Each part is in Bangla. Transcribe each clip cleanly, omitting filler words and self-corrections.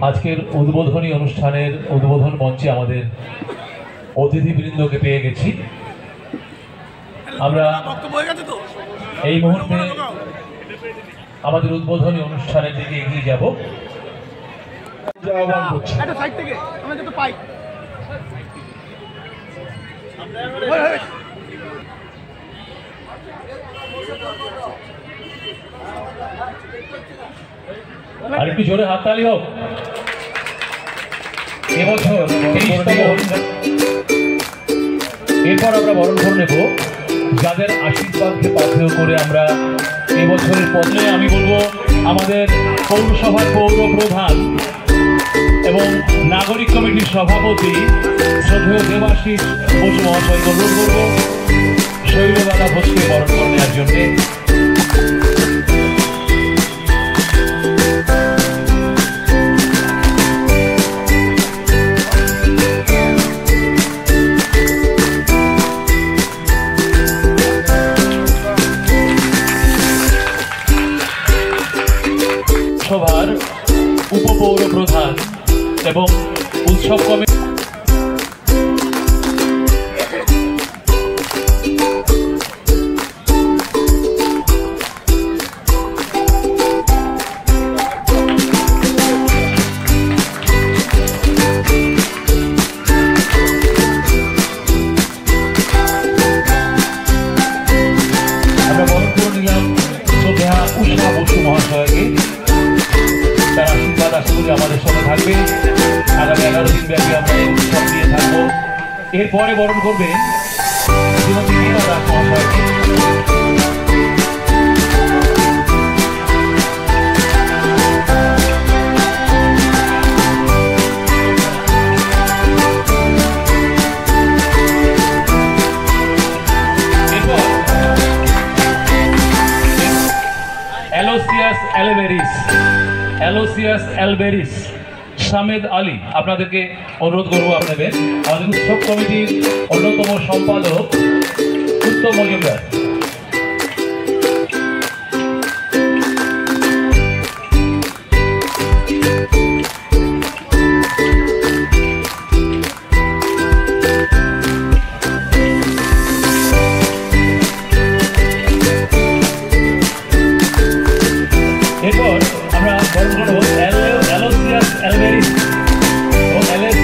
আজকের উদ্বোধনী অনুষ্ঠানের উদ্বোধন মঞ্চে আমাদের অতিথিবৃন্দকে পেয়ে গেছি। আমরা এই মুহূর্তে আমাদের উদ্বোধনী অনুষ্ঠানের দিকে এগিয়ে যাব। আর একটু জোরে হাততালি হোক। এবছর এরপর আমরা বরণ করে নেব যাদের আশীর্বাদকে পাথেয় করে আমরা এবছরের পথে আমি বলবো আমাদের পৌরসভার পৌর প্রধান এবং নাগরিক কমিটির সভাপতি শ্রদ্ধেয় দেবাশিস বসু মহাশয়কে অনুরোধ করবো শৈলবালা ঘোষকে বরণ করে নেওয়ার জন্যে। সভার উপপৌর প্রধান এবং উৎসব কমিটি আমরা বরণ করে নিলাম শ্রদ্ধেয়া উষা বসু মহাশয়কে। তার আশীর্বাদ আশা করি আমাদের সঙ্গে থাকবে। আগামী 11 দিন ব্যাপী আমরা এই উৎসব দিয়ে থাকবো। এরপরে বরণ করবে শ্রীমতী মীনা দাস মহাশয়কে। এলোসিয়াস অ্যালবেরিস সামেদ আলী আপনাদেরকে অনুরোধ করবো আপনাদের আমাদের উৎসব কমিটির অন্যতম সম্পাদক উত্তম মজুমদার। এরপর আমরা বরণ করবো এলোসিয়াস অ্যালবেরিস ও এলএস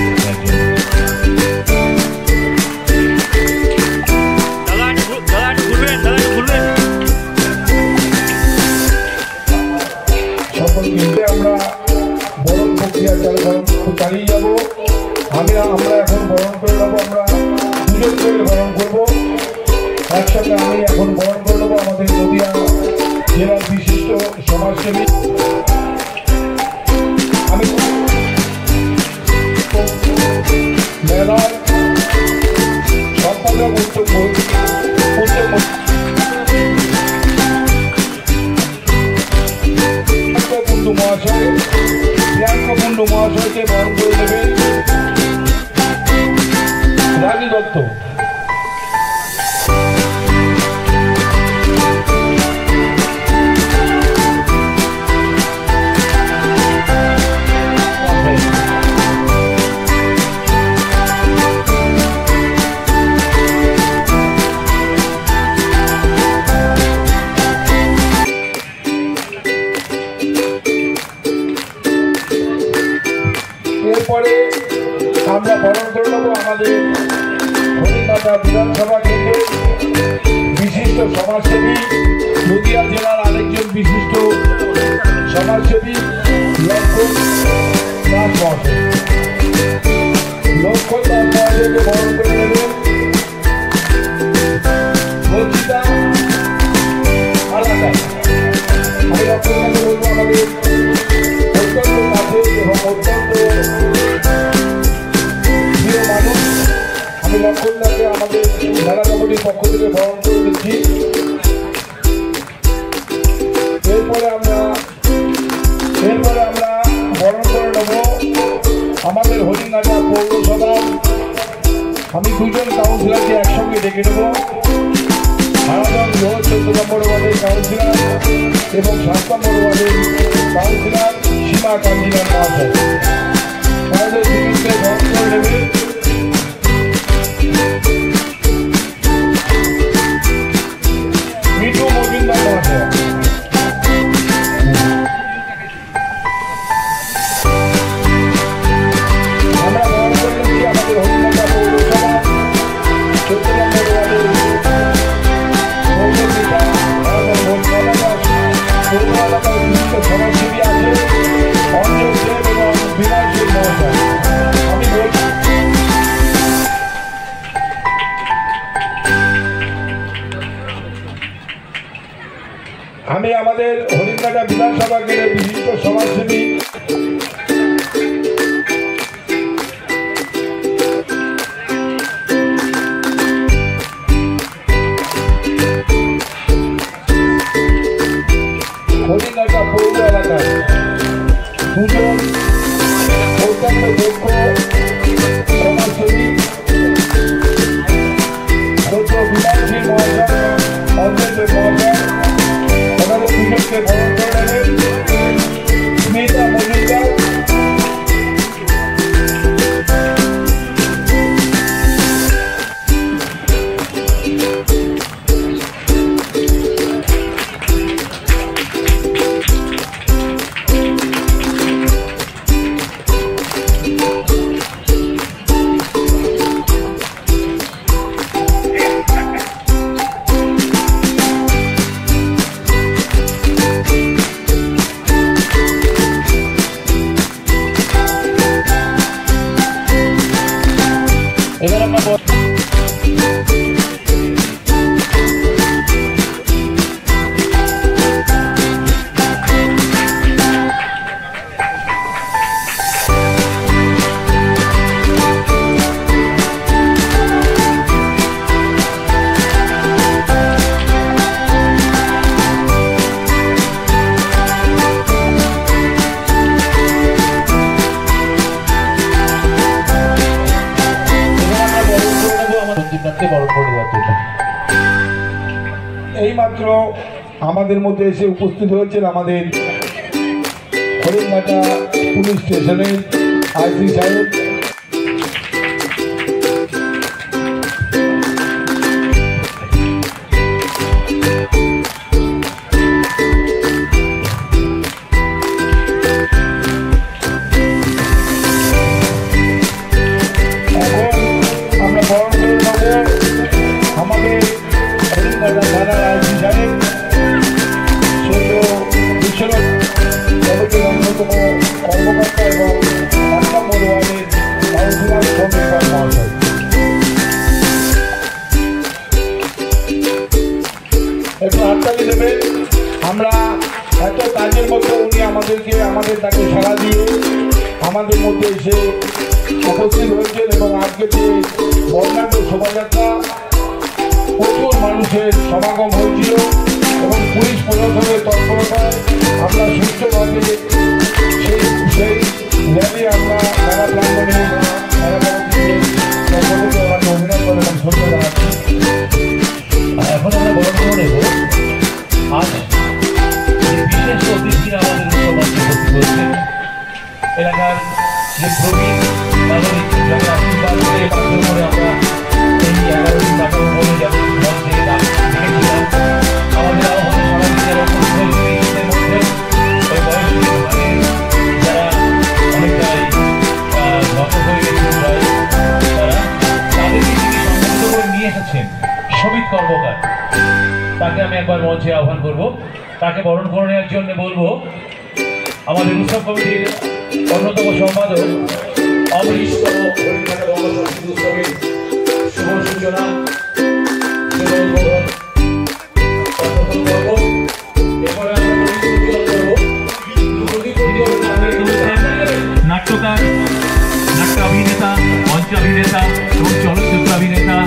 সকল মিলে আমরা বরণ প্রক্রিয়া চালিয়ে যাব। আমরা এখন বরণ করে নেবো, আমরা দুজন করে বরণ করবো একসাথে। আমি এখন বরণ করে নেবো আমাদের নদিয়া জেলার বিশিষ্ট সমাজসেবী আমি মেলার সম্পাদক কুণ্ডু মহাশয় প্রিয়াঙ্কা কুণ্ডু মহাশয়কে বরণ করে দেবেন রানী দত্ত। এরপরে আমরা বরণ করে নেব আমাদের হরিমাতা বিধানসভা কেন্দ্রের বিশিষ্ট সমাজসেবী নদিয়া জেলার আরেকজন বিশিষ্ট সমাজসেবী লক্ষণ দাস মহাশয়। লক্ষণ দাস মহাশয়কে বরণ করে নেবেন রঞ্জিতা আলাদা। আমি লক্ষণকে বলবো আমাদের অত্যন্ত কাছে এবং অত্যন্ত প্রিয় মানুষ। আমি লক্ষণদাকে আমাদের মেলা কমিটির পক্ষ থেকে বরণ করে দিচ্ছি। এরপরে আমরা বরণ করে নেব আমাদের হরিণঘাটা পৌরসভা। আমি দুজন কাউন্সিলরকে একসঙ্গে ডেকে নেব। 14 নম্বর ওয়ার্ডের কাউন্সিলর এবং 7 নম্বর ওয়ার্ডের কাউন্সিলর সীমা কাঞ্জিলাল মহাশয় তাদের বিরুদ্ধে বরণ করে নেবে মিঠু মজুমদার মহাশয়। আমরা বরণ করে নিচ্ছি আমাদের হরিণঘাটা পৌরসভা 14 নম্বর ওয়ার্ডের সমাজসেবী আছে অঞ্জল দেব এবং বিনাশ দেব মহাশয়। আমি আমাদের হরিণঘাটা বিধানসভা কেন্দ্রের বিশিষ্ট সমাজসেবী হরিণঘাটা পৌর এলাকার দুজন অত্যন্ত দক্ষ সমাজসেবী বিধানসী মহাশয় অঞ্জল দেব মহাশয় ওনাদের দুজনকে বরণ করে নেবেন স্মিতা মজুমদার এবার আমরা এইমাত্র আমাদের মধ্যে এসে উপস্থিত হয়েছেন আমাদের হরিণঘাটা পুলিশ স্টেশনের আইসি সাহেব আমরা বরণ করে নেব আমাদের হরিণঘাটা থানার আইসি সাহেব বিশ্বনাথ জগতের অন্যতম কর্মকর্তা এবং 8 নম্বর ওয়ার্ডের কাউন্সিলর সৌমিক মহাশয়। একটু হাততালি দেবেন। আমরা এত কাজের মধ্যে উনি আমাদের তাকে সাড়া দিয়ে আমাদের মধ্যে এসে উপস্থিত হয়েছেন এবং আজকে যে বর্ণাঢ্য শোভাযাত্রা প্রচুর মানুষের সমাগম হয়েছিল এবং পুলিশ প্রশাসনের তৎপরতায় আমরা সুষ্ঠুভাবে সেই র্যালি আমরা মেলা প্রাঙ্গণে অভিনন্দন এবং শ্রদ্ধা জানাচ্ছি। এখন আমরা বরণ করে নেব আজ বিশেষ অতিথিরা আমাদের উৎসবে উপস্থিত হয়েছেন এলাকার যে প্রবীণ নাগরিক যাদের আশীর্বাদ করে বাধ্য করে আমরা এই 11 দিন নাটক বলে যাদের মঞ্চে দেখেছিলাম আমাদের আহ্বানে সারা দিনের অপরিচিতদের মধ্যে ওই বয়সী মানে যারা অনেকটাই নত হয়ে গেছেন প্রায় তাদেরকে তিনি সম্মানিত করে নিয়ে এসেছেন সমিত কর্মকার তাকে আমি একবার মঞ্চে আহ্বান করব। তাকে বরণ করে নেওয়ার জন্য বলবো আমাদের উৎসব কমিটির অন্যতম সম্পাদক অমৃত হরিণঘাটা বঙ্গসংস্কৃতি উৎসবের শুভ সূচনা নাট্যকার নাট্য অভিনেতা মঞ্চ অভিনেতা এবং চলচ্চিত্র অভিনেতা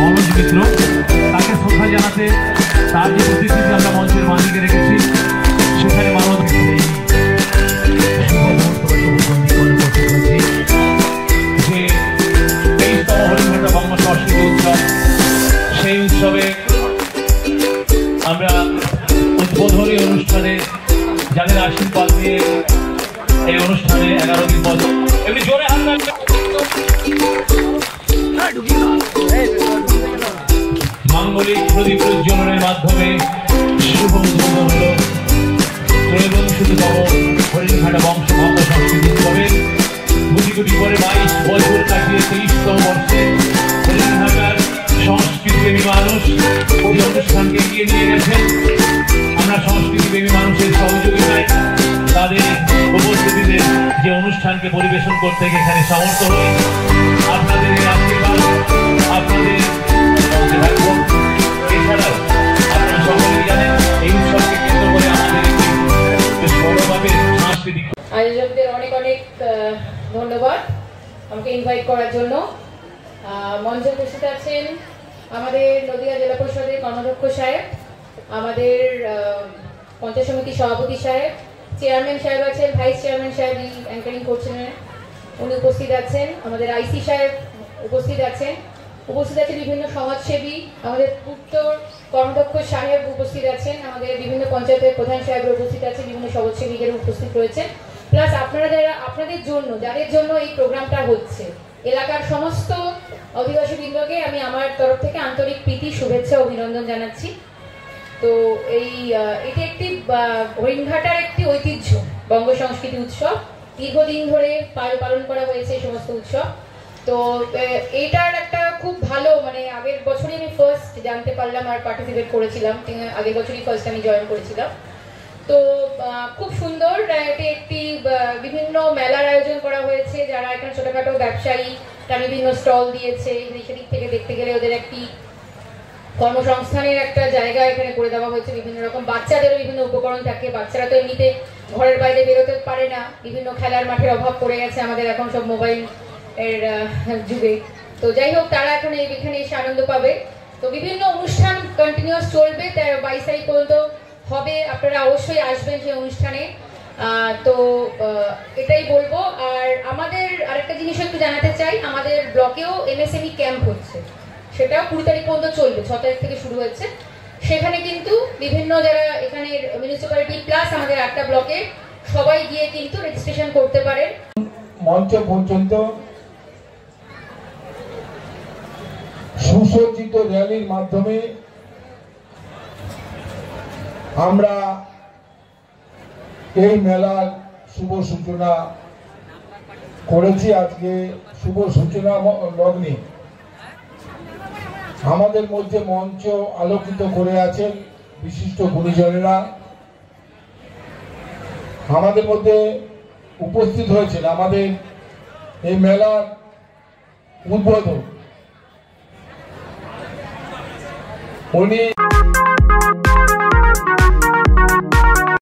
মনোজ মিত্র তাকে শ্রদ্ধা জানাতে তার যে প্রতিশ্রুতি আমরা মঞ্চের মাঝিকে রেখেছি সেখানে মানব যে 23তম হরিণঘাটা বঙ্গসংস্কৃতি উৎসব সেই উৎসবে আমরা উদ্বোধনী অনুষ্ঠানে যাদের আশীর্বাদ নিয়ে এই অনুষ্ঠানে 11 দিন পর এমনি জোরে হাত মাঙ্গলিক প্রদীপ প্রজ্বলনের মাধ্যমে শুভ উদ্বোধন হল 13তম হরিণঘাটা বংশ ভঙ্গ সংস্কৃতি উৎসবের কোটি কোটি পরে 22 বছর কাটিয়ে 23তম বর্ষে হরিণঘাটার সংস্কৃতিপ্রেমী মানুষ ওই অনুষ্ঠানকে এগিয়ে নিয়ে গেছেন। আমরা সংস্কৃতিপ্রেমী মানুষের সহযোগিতায় তাদের উপস্থিতিতে যে অনুষ্ঠানকে পরিবেশন করতে এখানে সমর্থ হই। আপনাদের এই আশীর্বাদ আপনাদের এছাড়াও আপনারা সকলেই জানেন এই উৎসবকে কেন্দ্র করে আমাদের একটি বড়ভাবে সাংস্কৃতিক আয়োজকদের অনেক অনেক ধন্যবাদ আমাকে ইনভাইট করার জন্য। মঞ্চে উপস্থিত আছেন আমাদের নদিয়া জেলা পরিষদের কর্মাধ্যক্ষ সাহেব, আমাদের পঞ্চায়েত সমিতির সভাপতি সাহেব, চেয়ারম্যান সাহেব আছেন, ভাইস চেয়ারম্যান সাহেব অ্যাঙ্কারিং করছেন, উনি উপস্থিত আছেন, আমাদের আইসি সাহেব উপস্থিত আছেন বিভিন্ন সমাজসেবী, আমাদের উত্তর কর্মাধ্যক্ষ সাহেব উপস্থিত আছেন, আমাদের বিভিন্ন পঞ্চায়েতের প্রধান সাহেবরা উপস্থিত আছেন, বিভিন্ন সমাজসেবীদের উপস্থিত রয়েছেন। প্লাস আপনারা যারা আপনাদের জন্য যাদের জন্য এই প্রোগ্রামটা হচ্ছে এলাকার সমস্ত অধিবাসী বৃন্দকে আমি আমার তরফ থেকে আন্তরিক প্রীতি শুভেচ্ছা অভিনন্দন জানাচ্ছি। তো এটি একটি হরিণঘাটার একটি ঐতিহ্য বঙ্গ সংস্কৃতি উৎসব, দীর্ঘদিন ধরে পালন করা হয়েছে এই সমস্ত উৎসব। তো এইটার একটা খুব ভালো আগের বছরই আমি ফার্স্ট জানতে পারলাম আর পার্টিসিপেট করেছিলাম, আগের বছরই ফার্স্ট আমি জয়েন করেছিলাম। তো খুব সুন্দর, এটি একটি বিভিন্ন মেলার আয়োজন করা হয়েছে, যারা এখানে ছোটখাটো ব্যবসায়ী তারা বিভিন্ন স্টল দিয়েছে, সেদিক থেকে দেখতে গেলে ওদের একটি কর্মসংস্থানের একটা জায়গা এখানে করে দেওয়া হয়েছে। বিভিন্ন রকম বাচ্চাদেরও বিভিন্ন উপকরণ থাকে, বাচ্চারা তো এমনিতে ঘরের বাইরে বেরোতে পারে না, বিভিন্ন খেলার মাঠের অভাব পড়ে গেছে আমাদের এখন সব মোবাইল এর যুগে। তো যাই হোক, তারা এখন এখানে এসে আনন্দ পাবে। তো বিভিন্ন অনুষ্ঠান কন্টিনিউয়াস চলবে, 22 তারিখ পর্যন্ত হবে, আপনারা অবশ্যই আসবেন সেই অনুষ্ঠানে। তো এটাই বলবো। আর আমাদের আরেকটা জিনিস একটু জানাতে চাই, আমাদের ব্লকেও এমএসএমই ক্যাম্প হচ্ছে, সেটাও 20 তারিখ পর্যন্ত চলবে, 6 তারিখ থেকে শুরু হচ্ছে। সেখানে কিন্তু বিভিন্ন যারা এখানে মিউনিসিপ্যালিটি প্লাস আমাদের 8টা ব্লকে সবাই গিয়ে কিন্তু রেজিস্ট্রেশন করতে পারেন। মঞ্চ পর্যন্ত সুসজ্জিত র্যালির মাধ্যমে আমরা এই মেলার শুভ সূচনা করেছি। আজকে শুভ সূচনা লগ্নে আমাদের মধ্যে মঞ্চ আলোকিত করে আছেন বিশিষ্ট গুণীজনেরা। আমাদের মধ্যে উপস্থিত হয়েছেন আমাদের এই মেলার উদ্বোধক, উনি